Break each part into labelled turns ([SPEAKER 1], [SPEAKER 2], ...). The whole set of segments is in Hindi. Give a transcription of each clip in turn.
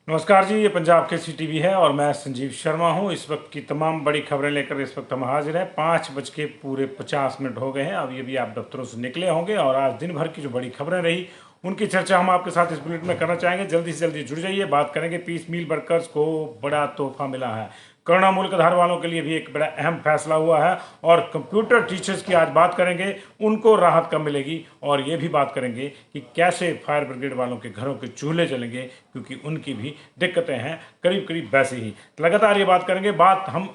[SPEAKER 1] नमस्कार जी, ये पंजाब के टीवी है और मैं संजीव शर्मा हूँ। इस वक्त की तमाम बड़ी खबरें लेकर इस वक्त हम हाजिर हैं। 5:50 हो गए हैं। अब ये भी आप दफ्तरों से निकले होंगे और आज दिन भर की जो बड़ी खबरें रही उनकी चर्चा हम आपके साथ इस बुलेटिन में करना चाहेंगे। जल्दी से जल्दी जुड़ जाइए। बात करेंगे पीस मील वर्कर्स को बड़ा तोहफा मिला है। कोरोना मुल्क आधार वालों के लिए भी एक बड़ा अहम फैसला हुआ है और कंप्यूटर टीचर्स की आज बात करेंगे, उनको राहत कब मिलेगी। और ये भी बात करेंगे कि कैसे फायर ब्रिगेड वालों के घरों के चूल्हे चलेंगे, क्योंकि उनकी भी दिक्कतें हैं करीब करीब वैसे ही। लगातार ये बात करेंगे। बात हम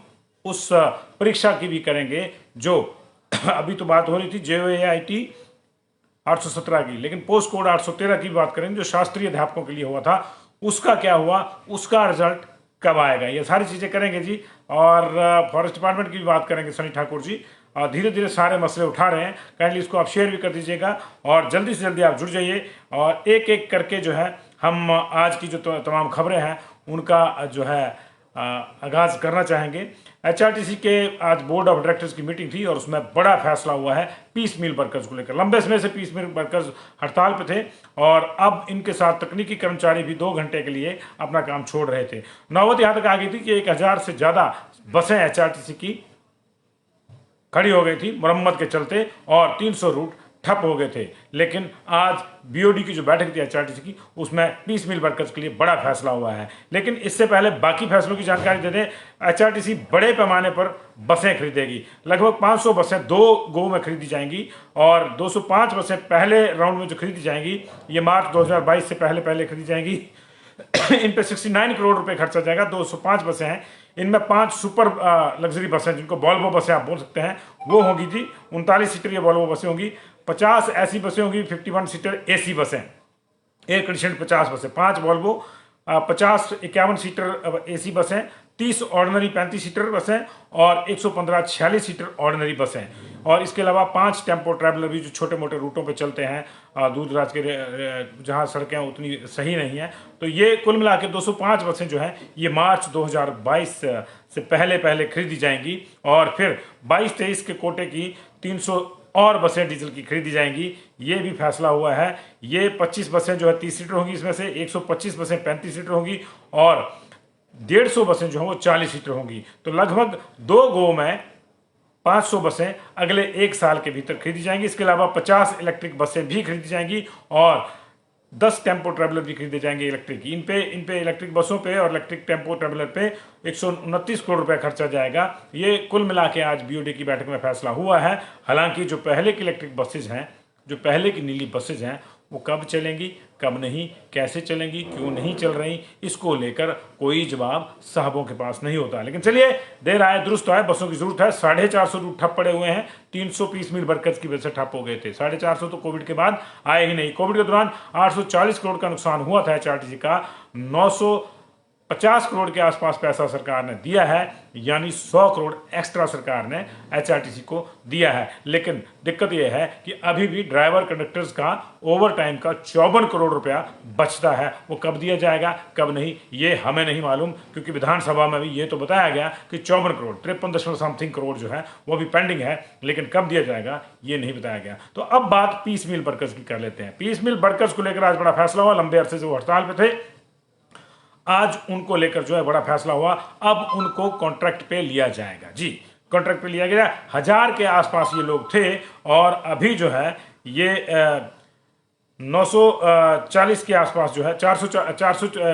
[SPEAKER 1] उस परीक्षा की भी करेंगे जो अभी तो बात हो रही थी JOAIT 817 की, लेकिन पोस्ट कोड 813 की बात करेंगे जो शास्त्रीय अध्यापकों के लिए हुआ था। उसका क्या हुआ, उसका रिजल्ट कब आएगा, ये सारी चीज़ें करेंगे जी। और फॉरेस्ट डिपार्टमेंट की भी बात करेंगे सनी ठाकुर जी। और धीरे धीरे सारे मसले उठा रहे हैं। काइंडली इसको आप शेयर भी कर दीजिएगा और जल्दी से जल्दी आप जुड़ जाइए। और एक एक करके जो है हम आज की जो तमाम खबरें हैं उनका जो है आगाज करना चाहेंगे। HRTC के आज बोर्ड ऑफ डायरेक्टर्स की मीटिंग थी और उसमें बड़ा फैसला हुआ है पीस मिल वर्कर्स को लेकर। लंबे समय से पीस मिल वर्कर्स हड़ताल पे थे और अब इनके साथ तकनीकी कर्मचारी भी 2 घंटे के लिए अपना काम छोड़ रहे थे। नौबत यहाँ तक आ गई थी कि 1000 से ज़्यादा बसें HRTC की खड़ी हो गई थी मरम्मत के चलते और 300 रूट ठप हो गए थे। लेकिन आज BOD की जो बैठक थी HRTC की, उसमें पीस मिल वर्कर्स के लिए बड़ा फैसला हुआ है। लेकिन इससे पहले बाकी फैसलों की जानकारी दे दें। HRTC बड़े पैमाने पर बसें खरीदेगी। लगभग 500 बसें 2 गो में खरीदी जाएंगी और 205 बसें पहले राउंड में जो खरीदी जाएंगी, ये मार्च 2022 से पहले पहले खरीदी जाएंगी। इन पे 69 करोड़ रुपए खर्चा जाएगा। 205 बसें हैं, इनमें 5 सुपर लग्जरी बसें जिनको वॉल्वो बसें आप बोल सकते हैं वो होंगी जी। 39 सीटर ये वॉल्वो बसें होंगी। 50 ऐसी बसें होंगी 51 सीटर AC बसें, एयर कंडीशन 50 बसें, 5 वॉल्वो, 50 51 सीटर AC बसें, 30 ऑर्डिनरी 35 सीटर बसें और 115 46 सीटर ऑर्डिनरी बसें। और इसके अलावा 5 टेम्पो ट्रैवलर भी जो छोटे मोटे रूटों पे चलते हैं दूर दराज के जहाँ सड़कें उतनी सही नहीं हैं। तो ये कुल मिला के 205 बसें जो हैं ये मार्च 2022 से पहले पहले खरीदी जाएंगी और फिर 22-23 के कोटे की 300 और बसें डीजल की खरीदी जाएंगी। ये भी फैसला हुआ है। ये 25 बसें जो है 30 सीटर होंगी, इसमें से 125 बसें 35 सीटर होंगी और 150 बसें जो हैं वो 40 सीटर होंगी। तो लगभग 2 गो में 500 बसें अगले 1 साल के भीतर खरीदी जाएंगी। इसके अलावा 50 इलेक्ट्रिक बसें भी खरीदी जाएंगी और 10 टेम्पो ट्रैवलर भी खरीदे जाएंगे इलेक्ट्रिक। इन पे इलेक्ट्रिक बसों पे और इलेक्ट्रिक टेम्पो ट्रैवलर पे 129 करोड़ रुपए खर्चा जाएगा। ये कुल मिला के आज BOD की बैठक में फैसला हुआ है। हालांकि जो पहले की इलेक्ट्रिक बसेज हैं, जो पहले की नीली बसेज हैं, वो कब चलेंगी कब नहीं, कैसे चलेंगी, क्यों नहीं चल रही, इसको लेकर कोई जवाब साहबों के पास नहीं होता। लेकिन चलिए, देर आए दुरुस्त आए, बसों की जरूरत है। 450 रूट ठप पड़े हुए हैं। 300 पीस मिल वर्कर्स की वजह से ठप हो गए थे। 450 तो कोविड के बाद आए ही नहीं। कोविड के दौरान 840 करोड़ का नुकसान हुआ था HRTC का। 950 करोड़ के आसपास पैसा सरकार ने दिया है, यानी 100 करोड़ एक्स्ट्रा सरकार ने HRTC को दिया है। लेकिन दिक्कत यह है कि अभी भी ड्राइवर कंडक्टर्स का ओवर टाइम का 54 करोड़ रुपया बचता है। वो कब दिया जाएगा कब नहीं, ये हमें नहीं मालूम, क्योंकि विधानसभा में भी ये तो बताया गया कि 54 करोड़ 53 करोड़ जो है वो भी पेंडिंग है, लेकिन कब दिया जाएगा ये नहीं बताया गया। तो अब बात पीस मिल वर्कर्स की कर लेते हैं। पीस मिल वर्कर्स को लेकर आज बड़ा फैसला हुआ। लंबे अरसे से वो हड़ताल पे थे, आज उनको लेकर जो है बड़ा फैसला हुआ। अब उनको कॉन्ट्रैक्ट पे लिया जाएगा जी। कॉन्ट्रैक्ट पे लिया गया। 1000 के आसपास ये लोग थे और अभी जो है ये 940 के आसपास जो है 400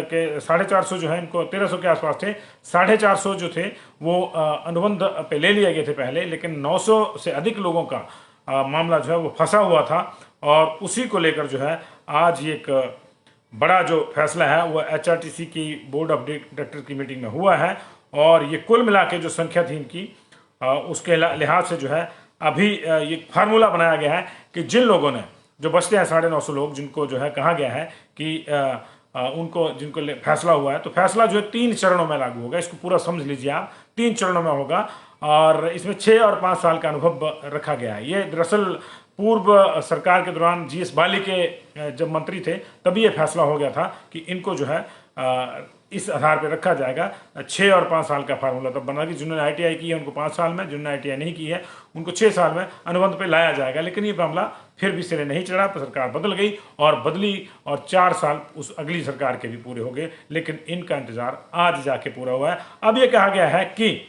[SPEAKER 1] के 450 जो है इनको 1300 के आसपास थे। 450 जो थे वो अनुबंध पे ले लिए गए थे पहले, लेकिन 900 से अधिक लोगों का मामला जो है वो फंसा हुआ था और उसी को लेकर जो है आज एक बड़ा जो फैसला है वो HRTC की बोर्ड ऑफ डायरेक्टर की मीटिंग में हुआ है। और ये कुल मिला के जो संख्या थी इनकी, उसके लिहाज से जो है अभी ये फार्मूला बनाया गया है कि जिन लोगों ने जो बचते हैं 950 लोग, जिनको जो है कहा गया है कि उनको जिनको फैसला हुआ है, तो फैसला जो है 3 चरणों में लागू होगा। इसको पूरा समझ लीजिए आप, 3 चरणों में होगा और इसमें 6 और 5 साल का अनुभव रखा गया है। ये दरअसल पूर्व सरकार के दौरान GS बाली के जब मंत्री थे तभी ये फैसला हो गया था कि इनको जो है इस आधार पर रखा जाएगा। 6 और 5 साल का फार्मूला तब बना कि जिन्होंने ITI की है उनको 5 साल में, जिन्होंने ITI नहीं की है उनको 6 साल में अनुबंध पे लाया जाएगा। लेकिन ये मामला फिर भी सिरे नहीं चढ़ा, तो सरकार बदल गई और बदली और 4 साल उस अगली सरकार के भी पूरे हो गए। लेकिन इनका इंतजार आज जाके पूरा हुआ है। अब ये कहा गया है कि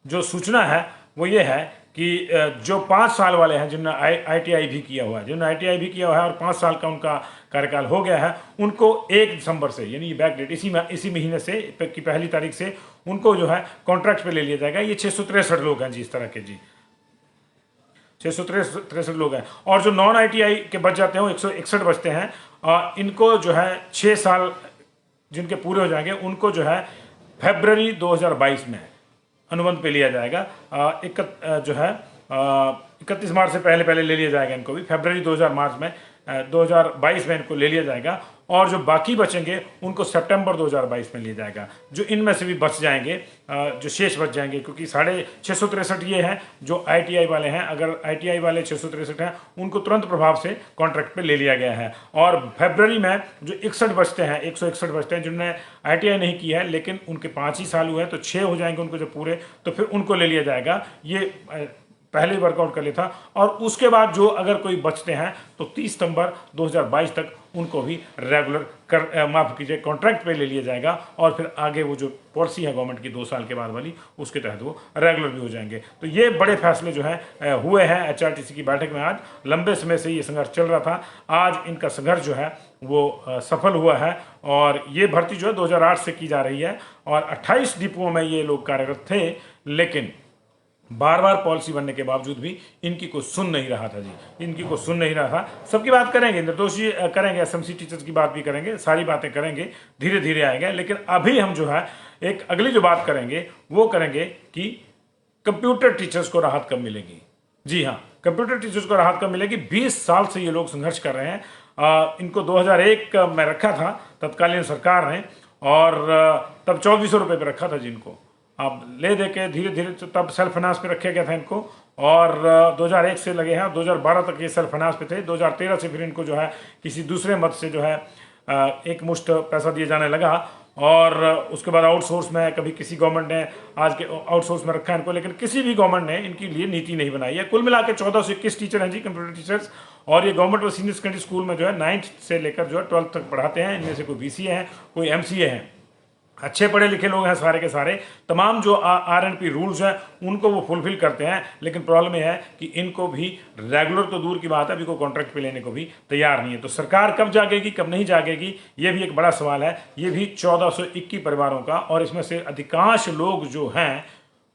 [SPEAKER 1] जो सूचना है वो ये है कि जो 5 साल वाले हैं जिन्होंने ITI भी किया हुआ है, जिन्होंने ITI भी किया हुआ है और 5 साल का उनका कार्यकाल हो गया है, उनको 1 दिसंबर से, यानी ये बैक डेट इसी महीने से की पहली तारीख से उनको जो है कॉन्ट्रैक्ट पे ले लिया जाएगा। ये 663 लोग हैं जी, इस तरह के जी 663 लोग हैं। और जो नॉन ITI के बच जाते हैं वो 161 बचते हैं। इनको जो है 6 साल जिनके पूरे हो जाएंगे उनको जो है फरवरी 2022 में अनुबंध पे लिया जाएगा। 31 मार्च से पहले ले लिया जाएगा इनको भी। फरवरी 2022 में इनको ले लिया जाएगा और जो बाकी बचेंगे उनको सितंबर 2022 में लिया जाएगा। जो इनमें से भी बच जाएंगे, जो शेष बच जाएंगे, क्योंकि 663 ये हैं जो ITI वाले हैं। अगर ITI वाले 663 हैं उनको तुरंत प्रभाव से कॉन्ट्रैक्ट पे ले लिया गया है। और फरवरी में जो 61 बचते हैं, 161 बचते हैं जिन्होंने ITI नहीं की है लेकिन उनके 5 ही साल हुए हैं, तो 6 हो जाएंगे उनको जब पूरे, तो फिर उनको ले लिया जाएगा। ये पहले ही वर्कआउट कर लिया था। और उसके बाद जो अगर कोई बचते हैं तो 30 सितंबर 2022 तक उनको भी रेगुलर माफ कीजिए कॉन्ट्रैक्ट पे ले लिया जाएगा। और फिर आगे वो जो पॉलिसी है गवर्नमेंट की 2 साल के बाद वाली, उसके तहत वो रेगुलर भी हो जाएंगे। तो ये बड़े फैसले जो हैं हुए हैं HRTC की बैठक में। आज लंबे समय से ये संघर्ष चल रहा था, आज इनका संघर्ष जो है वो सफल हुआ है। और ये भर्ती जो है 2008 से की जा रही है और 28 डिपुओं में ये लोग कार्यरत थे। लेकिन बार बार पॉलिसी बनने के बावजूद भी इनकी कोई सुन नहीं रहा था जी, इनकी कोई सुन नहीं रहा था। सबकी बात करेंगे, निर्दोष जी करेंगे, SMC टीचर्स की बात भी करेंगे, सारी बातें करेंगे, धीरे धीरे आएंगे। लेकिन अभी हम जो है एक अगली जो बात करेंगे वो करेंगे कि कंप्यूटर टीचर्स को राहत कब मिलेगी। जी हाँ, कंप्यूटर टीचर्स को राहत कब मिलेगी। 20 साल से ये लोग संघर्ष कर रहे हैं। इनको 2001 में रखा था तत्कालीन सरकार ने और तब 2400 रुपये पे रखा था जिनको। अब ले दे के धीरे धीरे तब सेल्फ फाइनेंस पे रखा गया था इनको और 2001 से लगे हैं, 2012 तक ये सेल्फ फाइनेंस पे थे। 2013 से फिर इनको जो है किसी दूसरे मद से जो है एक मुश्त पैसा दिया जाने लगा और उसके बाद आउटसोर्स में कभी किसी गवर्नमेंट ने आज के आउटसोर्स में रखा है इनको, लेकिन किसी भी गवर्नमेंट ने इनके लिए नीति नहीं बनाई है। कुल मिला के 1421 टीचर हैं जी कंप्यूटर टीचर्स। और ये गवर्नमेंट और सीनियर सेकेंडरी स्कूल में जो है 9th से लेकर जो है 12th तक पढ़ाते हैं। इनमें से कोई BCA हैं, कोई MCA हैं, अच्छे पढ़े लिखे लोग हैं सारे के सारे। तमाम जो RNP रूल्स हैं उनको वो फुलफिल करते हैं। लेकिन प्रॉब्लम यह है कि इनको भी रेगुलर तो दूर की बात है, अभी को कॉन्ट्रैक्ट पे लेने को भी तैयार नहीं है। तो सरकार कब जागेगी कब नहीं जागेगी, ये भी एक बड़ा सवाल है। ये भी 1421 परिवारों का, और इसमें से अधिकांश लोग जो हैं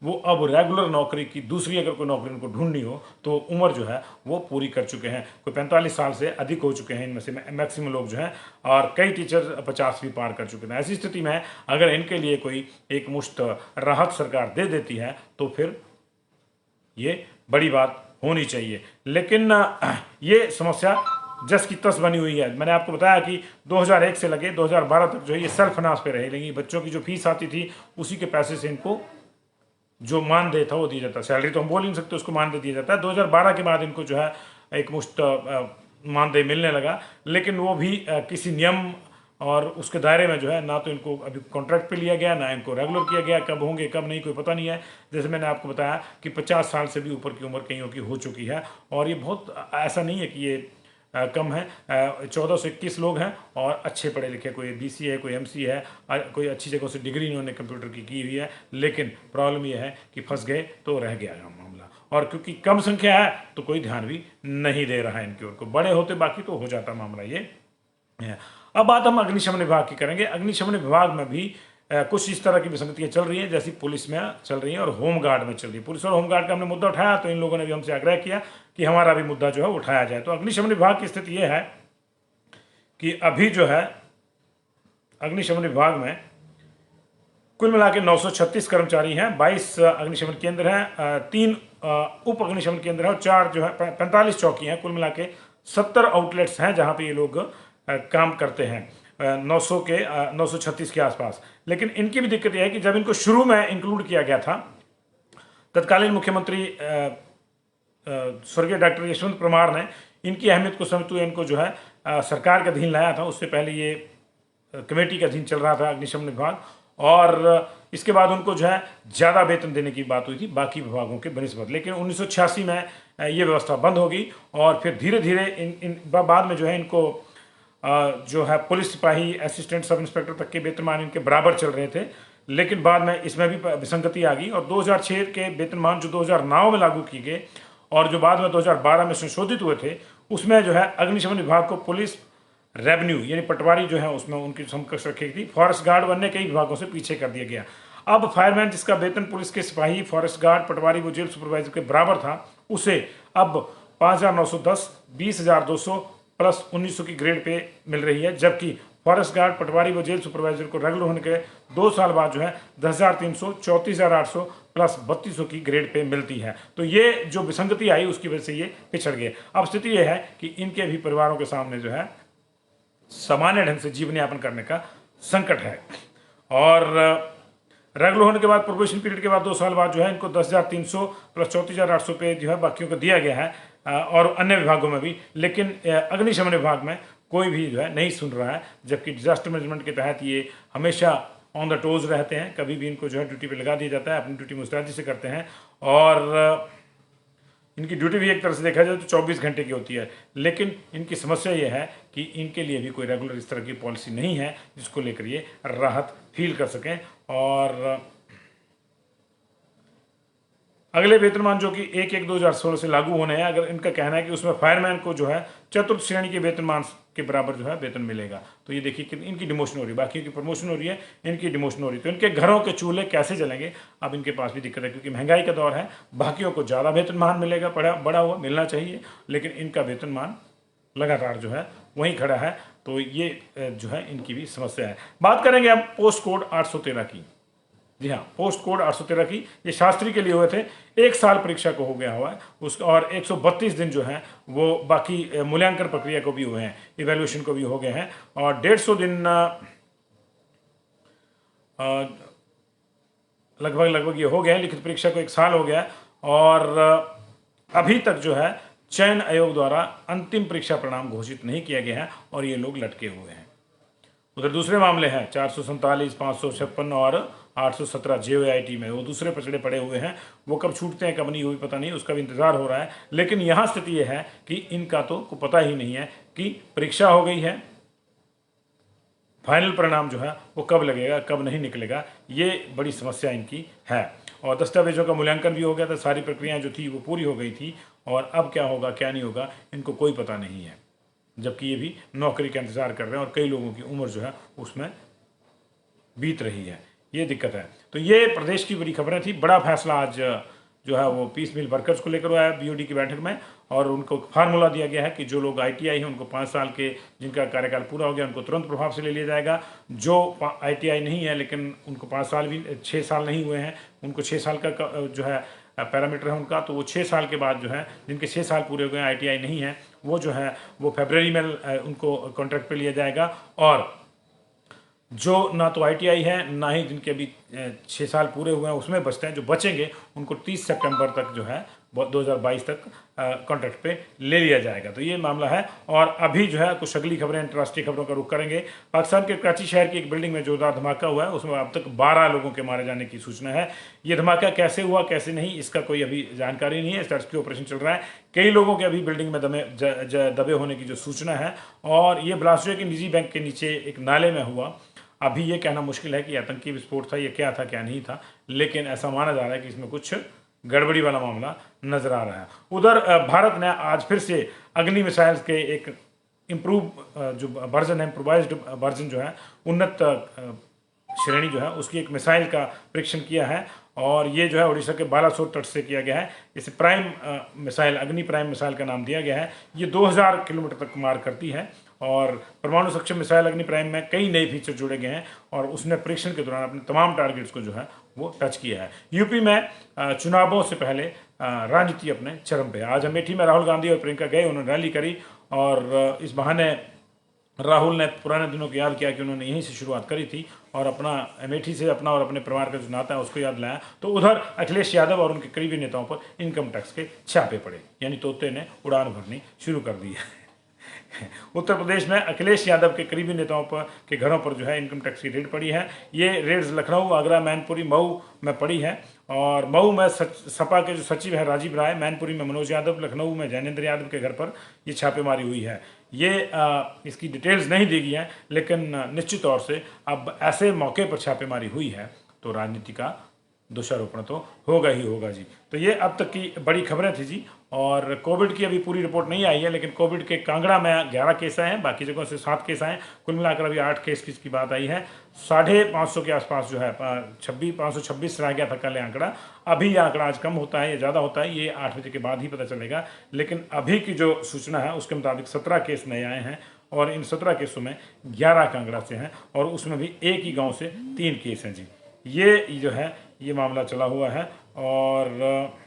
[SPEAKER 1] वो अब रेगुलर नौकरी की दूसरी अगर कोई नौकरी उनको ढूंढनी हो तो उम्र जो है वो पूरी कर चुके हैं। कोई 45 साल से अधिक हो चुके हैं इनमें से मैक्सिमम लोग जो हैं, और कई टीचर 50 भी पार कर चुके हैं। ऐसी स्थिति में अगर इनके लिए कोई एक मुश्त राहत सरकार दे देती है तो फिर ये बड़ी बात होनी चाहिए। लेकिन ये समस्या जस की तस बनी हुई है। मैंने आपको बताया कि 2001 से लगे 2012 तक जो है ये सेल्फ फाइनेंस पे रहे, लेकिन बच्चों की जो फीस आती थी उसी के पैसे से इनको जो मानदेय था वो दिया जाता। सैलरी तो हम बोल नहीं सकते, उसको मानदेय दिया जाता है। 2012 के बाद इनको जो है एक मुश्त मानदेय मिलने लगा, लेकिन वो भी किसी नियम और उसके दायरे में जो है ना तो इनको अभी कॉन्ट्रैक्ट पे लिया गया, ना इनको रेगुलर किया गया। कब होंगे कब नहीं कोई पता नहीं है। जैसे मैंने आपको बताया कि 50 साल से भी ऊपर की उम्र कईयों की हो चुकी है और ये बहुत ऐसा नहीं है कि ये कम है। 1421 लोग हैं और अच्छे पढ़े लिखे, कोई BCA है, कोई MC है, कोई अच्छी जगह से डिग्री इन्होंने कंप्यूटर की हुई है। लेकिन प्रॉब्लम यह है कि फंस गए तो रह गया मामला, और क्योंकि कम संख्या है तो कोई ध्यान भी नहीं दे रहा है इनकी ओर को। बड़े होते बाकी तो हो जाता मामला ये है। अब बात हम अग्निशमन विभाग की करेंगे। अग्निशमन विभाग में भी कुछ इस तरह की विसंगतियाँ चल रही हैं जैसी पुलिस में चल रही हैं और होमगार्ड में चल रही है। पुलिस और होमगार्ड का हमने मुद्दा उठाया तो इन लोगों ने भी हमसे आग्रह किया कि हमारा भी मुद्दा जो है उठाया जाए। तो अग्निशमन विभाग की स्थिति ये है कि अभी जो है अग्निशमन विभाग में कुल मिला के 936 कर्मचारी हैं, 22 अग्निशमन केंद्र हैं, 3 उप अग्निशमन केंद्र हैं और 4 जो है 45 चौकी हैं। कुल मिला के 70 आउटलेट्स हैं जहाँ पे ये लोग काम करते हैं, 936 के आसपास। लेकिन इनकी भी दिक्कत यह है कि जब इनको शुरू में इंक्लूड किया गया था, तत्कालीन मुख्यमंत्री स्वर्गीय डॉक्टर यशवंत परमार ने इनकी अहमियत को समझते हुए इनको जो है सरकार के अधीन लाया था। उससे पहले ये कमेटी के अधीन चल रहा था अग्निशमन विभाग, और इसके बाद उनको जो है ज़्यादा वेतन देने की बात हुई थी बाकी विभागों के बनिस्बत। लेकिन 1986 में ये व्यवस्था बंद होगी और फिर धीरे धीरे बाद में जो है इनको जो है पुलिस सिपाही, असिस्टेंट सब इंस्पेक्टर तक के वेतनमान इनके बराबर चल रहे थे। लेकिन बाद में इसमें भी विसंगति आ गई और 2006 के वेतनमान जो 2009 में लागू किए गए और जो बाद में 2012 में संशोधित हुए थे, उसमें जो है अग्निशमन विभाग को पुलिस, रेवेन्यू यानी पटवारी जो है उसमें उनकी समकक्ष रखी गई थी। फॉरेस्ट गार्ड बनने कई विभागों से पीछे कर दिया गया। अब फायरमैन जिसका वेतन पुलिस के सिपाही, फॉरेस्ट गार्ड, पटवारी व जेल सुपरवाइजर के बराबर था, उसे अब 5,910, 20,200 प्लस 1,900 की ग्रेड पे मिल रही है। जबकि फॉरेस्ट गार्ड, पटवारी व जेल सुपरवाइजर को रेगुलर होने के 2 साल बाद जो है 10,300, 34,800 प्लस 3,200 की ग्रेड पे मिलती है। तो ये जो विसंगति आई उसकी वजह से ये पिछड़ गए। अब स्थिति ये है कि इनके भी परिवारों के सामने जो है सामान्य ढंग से जीवन यापन करने का संकट है। और रेगुलर होने के बाद, प्रोबेशन पीरियड के बाद 2 साल बाद जो है इनको 10,300 प्लस 34,800 पे जो है बाकियों को दिया गया है, और अन्य विभागों में भी। लेकिन अग्निशमन विभाग में कोई भी जो है नहीं सुन रहा है, जबकि डिजास्टर मैनेजमेंट के तहत ये हमेशा ऑन द टोज रहते हैं। कभी भी इनको जो है ड्यूटी पे लगा दिया जाता है, अपनी ड्यूटी मुस्तैदी से करते हैं। और इनकी ड्यूटी भी एक तरह से देखा जाए तो 24 घंटे की होती है। लेकिन इनकी समस्या ये है कि इनके लिए भी कोई रेगुलर इस तरह की पॉलिसी नहीं है जिसको लेकर ये राहत फील कर सकें। और अगले वेतनमान जो कि 1/1/2016 से लागू होने हैं, अगर इनका कहना है कि उसमें फायरमैन को जो है चतुर्थ श्रेणी के वेतनमान के बराबर जो है वेतन मिलेगा। तो ये देखिए कि इनकी डिमोशन हो रही है, बाकी की प्रमोशन हो रही है, इनकी डिमोशन हो रही है। तो इनके घरों के चूल्हे कैसे जलेंगे, अब इनके पास भी दिक्कत है, क्योंकि महंगाई का दौर है। बाकियों को ज़्यादा वेतनमान मिलेगा, बड़ा हुआ मिलना चाहिए, लेकिन इनका वेतनमान लगातार जो है वहीं खड़ा है। तो ये जो है इनकी भी समस्या है। बात करेंगे अब पोस्ट कोड 813 की। जी हाँ, पोस्ट कोड 813 की ये शास्त्री के लिए हुए थे। 1 साल परीक्षा को हो गया हुआ है उसका, और 132 दिन जो है वो बाकी मूल्यांकन प्रक्रिया को भी हुए हैं, इवैल्यूएशन को भी हो गए हैं। और 150 दिन लगभग ये हो गए हैं। लिखित परीक्षा को 1 साल हो गया, और अभी तक जो है चयन आयोग द्वारा अंतिम परीक्षा परिणाम घोषित नहीं किया गया है और ये लोग लटके हुए हैं। उधर दूसरे मामले हैं 447, 556 और 817 JOIT में, वो दूसरे पचड़े पड़े हुए हैं। वो कब छूटते हैं कब नहीं वो भी पता नहीं, उसका भी इंतजार हो रहा है। लेकिन यहाँ स्थिति ये है कि इनका तो को पता ही नहीं है कि परीक्षा हो गई है, फाइनल परिणाम जो है वो कब लगेगा कब नहीं निकलेगा, ये बड़ी समस्या इनकी है। और दस्तावेजों का मूल्यांकन भी हो गया था, सारी प्रक्रियाएं जो थी वो पूरी हो गई थी, और अब क्या होगा क्या नहीं होगा इनको कोई पता नहीं है। जबकि ये भी नौकरी का इंतज़ार कर रहे हैं और कई लोगों की उम्र जो है उसमें बीत रही है। ये दिक्कत है। तो ये प्रदेश की बड़ी खबरें थी। बड़ा फैसला आज जो है वो पीस मिल वर्कर्स को लेकर हुआ है BOD की बैठक में, और उनको फार्मूला दिया गया है कि जो लोग ITI हैं उनको 5 साल के, जिनका कार्यकाल पूरा हो गया उनको तुरंत प्रभाव से ले लिया जाएगा। जो ITI नहीं है लेकिन उनको 5 साल भी 6 साल नहीं हुए हैं, उनको 6 साल का जो है पैरामीटर है उनका, तो वो 6 साल के बाद जो है जिनके 6 साल पूरे हो गए हैं, ITI नहीं है, वो जो है वो फरवरी में उनको कॉन्ट्रैक्ट पे लिया जाएगा। और जो ना तो ITI है ना ही जिनके अभी 6 साल पूरे हुए हैं उसमें बचते हैं, जो बचेंगे उनको 30 सितंबर तक जो है 2022 तक कॉन्ट्रैक्ट पे ले लिया जाएगा। तो ये मामला है। और अभी जो है कुछ अगली खबरें, अंतर्राष्ट्रीय खबरों का रुख करेंगे। पाकिस्तान के कराची शहर की एक बिल्डिंग में जोरदार धमाका हुआ है, उसमें अब तक 12 लोगों के मारे जाने की सूचना है। ये धमाका कैसे हुआ कैसे नहीं इसका कोई अभी जानकारी नहीं है, रेस्क्यू ऑपरेशन चल रहा है। कई लोगों के अभी बिल्डिंग में दबे होने की जो सूचना है, और ये ब्लास्ट जो है कि निजी बैंक के नीचे एक नाले में हुआ। अभी ये कहना मुश्किल है कि आतंकी विस्फोट था, ये क्या था क्या नहीं था, लेकिन ऐसा माना जा रहा है कि इसमें कुछ गड़बड़ी वाला मामला नजर आ रहा है। उधर भारत ने आज फिर से अग्नि मिसाइल्स के एक इम्प्रूव जो वर्जन है, इम्प्रोवाइज्ड वर्जन जो है, उन्नत श्रेणी जो है उसकी एक मिसाइल का परीक्षण किया है। और ये जो है उड़ीसा के बालासोर तट से किया गया है। इसे प्राइम मिसाइल, अग्नि प्राइम मिसाइल का नाम दिया गया है। ये 2000 किलोमीटर तक मार करती है, और परमाणु सक्षम मिसाइल अग्नि प्राइम में कई नए फीचर जोड़े गए हैं, और उसने परीक्षण के दौरान अपने तमाम टारगेट्स को जो है वो टच किया है। यूपी में चुनावों से पहले राजनीति अपने चरम पे। आज अमेठी में राहुल गांधी और प्रियंका गए, उन्होंने रैली करी, और इस बहाने राहुल ने पुराने दिनों को याद किया कि उन्होंने यहीं से शुरुआत करी थी, और अपना अमेठी से अपना और अपने परिवार का जो नाता है उसको याद लाया। तो उधर अखिलेश यादव और उनके करीबी नेताओं पर इनकम टैक्स के छापे पड़े, यानी तोते ने उड़ान भरनी शुरू कर दी है। उत्तर प्रदेश में अखिलेश यादव के करीबी नेताओं पर के घरों पर जो है इनकम टैक्स की रेड पड़ी है। ये रेड्स लखनऊ, आगरा, मैनपुरी, मऊ में पड़ी है। और मऊ में सपा के जो सचिव है राजीव राय, मैनपुरी में मनोज यादव, लखनऊ में जैनेंद्र यादव के घर पर ये छापेमारी हुई है। ये इसकी डिटेल्स नहीं दी गई हैं, लेकिन निश्चित तौर से अब ऐसे मौके पर छापेमारी हुई है तो राजनीति का दोषारोपण तो होगा ही होगा जी। तो ये अब तक की बड़ी खबरें थी जी। और कोविड की अभी पूरी रिपोर्ट नहीं आई है, लेकिन कोविड के कांगड़ा में 11 केस आए हैं, बाकी जगहों से 7 केस आए हैं। कुल मिलाकर अभी 8 केस की बात आई है। 550 के आसपास जो है 526 रह गया था कल आंकड़ा। अभी ये आंकड़ा आज कम होता है या ज़्यादा होता है, ये 8 बजे के बाद ही पता चलेगा। लेकिन अभी की जो सूचना है उसके मुताबिक 17 केस नए आए हैं और इन 17 केसों में 11 कांगड़ा से हैं और उसमें भी एक ही गाँव से 3 केस हैं जी। ये जो है ये मामला चला हुआ है। और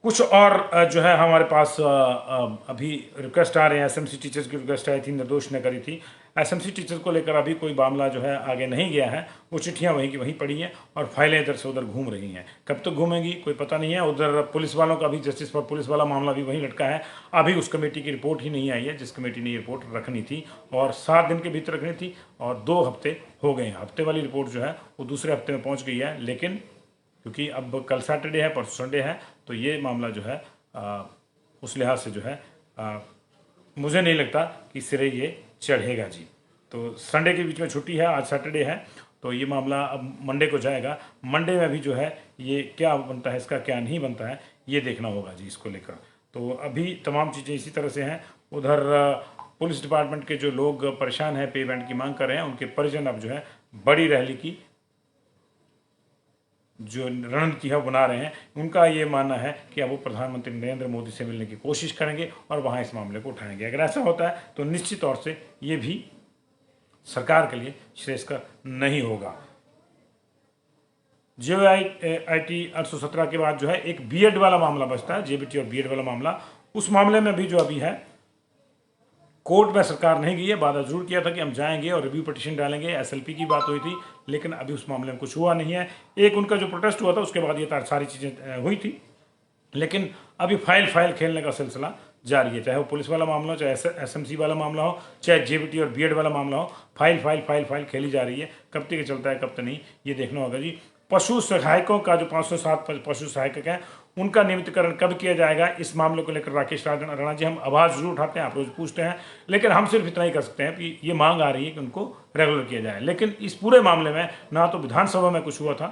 [SPEAKER 1] कुछ और जो है हमारे पास अभी रिक्वेस्ट आ रहे हैं। एसएमसी टीचर्स की रिक्वेस्ट आई थी, निर्दोष ने करी थी। एसएमसी टीचर को लेकर अभी कोई मामला जो है आगे नहीं गया है। वो चिट्ठियां वहीं की वहीं पड़ी हैं और फाइलें इधर से उधर घूम रही हैं। कब तक घूमेंगी कोई पता नहीं है। उधर पुलिस वालों का भी जस्टिस फॉर पुलिस वाला मामला भी वहीं लटका है। अभी उस कमेटी की रिपोर्ट ही नहीं आई है जिस कमेटी ने ये रिपोर्ट रखनी थी और 7 दिन के भीतर रखनी थी और 2 हफ्ते हो गए हैं। हफ्ते वाली रिपोर्ट जो है वो दूसरे हफ्ते में पहुँच गई है, लेकिन क्योंकि अब कल सैटरडे है, परसों संडे है, तो ये मामला जो है उस लिहाज से जो है मुझे नहीं लगता कि सिरे ये चढ़ेगा जी। तो संडे के बीच में छुट्टी है, आज सैटरडे है, तो ये मामला अब मंडे को जाएगा। मंडे में भी जो है ये क्या बनता है, इसका क्या नहीं बनता है, ये देखना होगा जी इसको लेकर। तो अभी तमाम चीज़ें इसी तरह से हैं। उधर पुलिस डिपार्टमेंट के जो लोग परेशान हैं, पे बैंड की मांग कर रहे हैं, उनके परिजन अब जो है बड़ी रैली की जो रणनीति है बना रहे हैं। उनका ये मानना है कि अब वो प्रधानमंत्री नरेंद्र मोदी से मिलने की कोशिश करेंगे और वहाँ इस मामले को उठाएंगे। अगर ऐसा होता है तो निश्चित तौर से ये भी सरकार के लिए श्रेयस्कर नहीं होगा। JOIT 817 के बाद जो है एक बीएड वाला मामला बचता है, जेबीटी और बीएड वाला मामला। उस मामले में भी जो अभी है कोर्ट में सरकार नहीं गई है। वादा जरूर किया था कि हम जाएंगे और रिव्यू पिटीशन डालेंगे, एसएलपी की बात हुई थी, लेकिन अभी उस मामले में कुछ हुआ नहीं है। एक उनका जो प्रोटेस्ट हुआ था उसके बाद ये सारी चीज़ें हुई थी, लेकिन अभी फाइल खेलने का सिलसिला जारी है। चाहे वो पुलिस वाला मामला हो, चाहे एसएमसी वाला मामला हो, चाहे जेबीटी और बीएड वाला मामला हो, फाइल खेली जा रही है। कब तक चलता है कब तक नहीं, ये देखना होगा जी। पशु सहायकों का जो 507 पशु सहायक हैं उनका नियमितीकरण कब किया जाएगा, इस मामले को लेकर राकेश राणा जी हम आवाज़ जरूर उठाते हैं, आप रोज पूछते हैं, लेकिन हम सिर्फ इतना ही कर सकते हैं कि ये मांग आ रही है कि उनको रेगुलर किया जाए। लेकिन इस पूरे मामले में ना तो विधानसभा में कुछ हुआ था,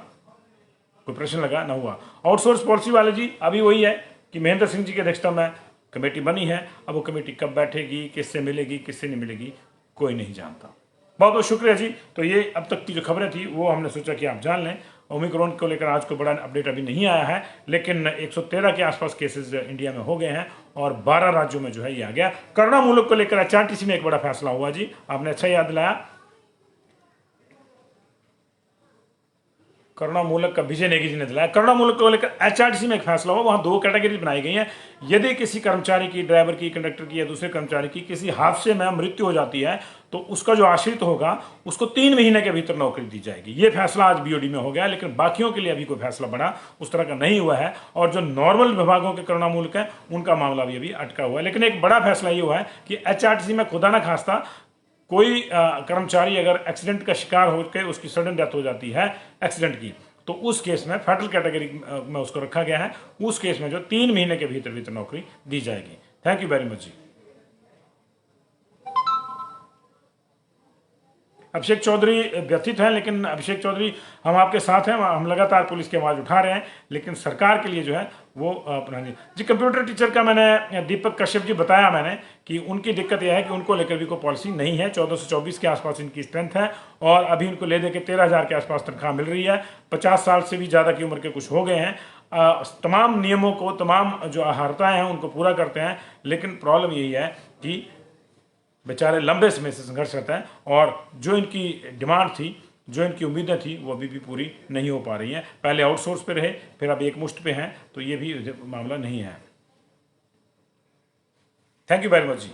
[SPEAKER 1] कोई प्रश्न लगा, ना हुआ। आउटसोर्स पॉलिसी वाले जी अभी वही है कि महेंद्र सिंह जी की अध्यक्षता में कमेटी बनी है। अब वो कमेटी कब बैठेगी, किससे मिलेगी, किससे नहीं मिलेगी, कोई नहीं जानता। बहुत बहुत शुक्रिया जी। तो ये अब तक की जो खबरें थी वो हमने सोचा कि आप जान लें। ओमिक्रॉन को लेकर आज कोई बड़ा अपडेट अभी नहीं आया है, लेकिन 113 के आसपास केसेस इंडिया में हो गए हैं और 12 राज्यों में जो है ये आ गया। करुणा मूलक को लेकर HRTC में एक बड़ा फैसला हुआ जी, आपने अच्छा याद दिलाया। करुणा मूलक का विजय नेगी जी ने दिलाया। करुणा मूलक को लेकर HRTC में एक फैसला हुआ। वहां 2 कैटेगरी बनाई गई हैं। यदि किसी कर्मचारी की, ड्राइवर की, कंडक्टर की या दूसरे कर्मचारी की किसी हादसे में मृत्यु हो जाती है तो उसका जो आश्रित होगा उसको 3 महीने के भीतर नौकरी दी जाएगी। ये फैसला आज BOD में हो गया, लेकिन बाकियों के लिए अभी कोई फैसला बड़ा उस तरह का नहीं हुआ है। और जो नॉर्मल विभागों के करुणा मूलक है उनका मामला भी अभी अटका हुआ है। लेकिन एक बड़ा फैसला ये हुआ है कि HRTC में खुदा ना खास्ता कोई कर्मचारी अगर एक्सीडेंट का शिकार होकर उसकी सडन डेथ हो जाती है एक्सीडेंट की, तो उस केस में फेडरल कैटेगरी में उसको रखा गया है। उस केस में जो 3 महीने के भीतर नौकरी दी जाएगी। थैंक यू वेरी मच जी। अभिषेक चौधरी व्यथित हैं, लेकिन अभिषेक चौधरी हम आपके साथ हैं, हम लगातार पुलिस की आवाज़ उठा रहे हैं, लेकिन सरकार के लिए जो है वो अपना नहीं जी। कंप्यूटर टीचर का मैंने दीपक कश्यप जी बताया मैंने कि उनकी दिक्कत यह है कि उनको लेकर भी कोई पॉलिसी नहीं है। 1424 के आसपास इनकी स्ट्रेंथ है और अभी इनको ले दे के 13,000 के आसपास तनख्वाह मिल रही है। 50 साल से भी ज़्यादा की उम्र के कुछ हो गए हैं। तमाम नियमों को, तमाम जो अहर्ताएँ हैं उनको पूरा करते हैं, लेकिन प्रॉब्लम यही है कि बेचारे लंबे समय से संघर्ष करते हैं और जो इनकी डिमांड थी, जो इनकी उम्मीदें थी, वो अभी भी पूरी नहीं हो पा रही हैं। पहले आउटसोर्स पे रहे, फिर अब एक मुश्त पे हैं, तो ये भी मामला नहीं है। Thank you very much ji.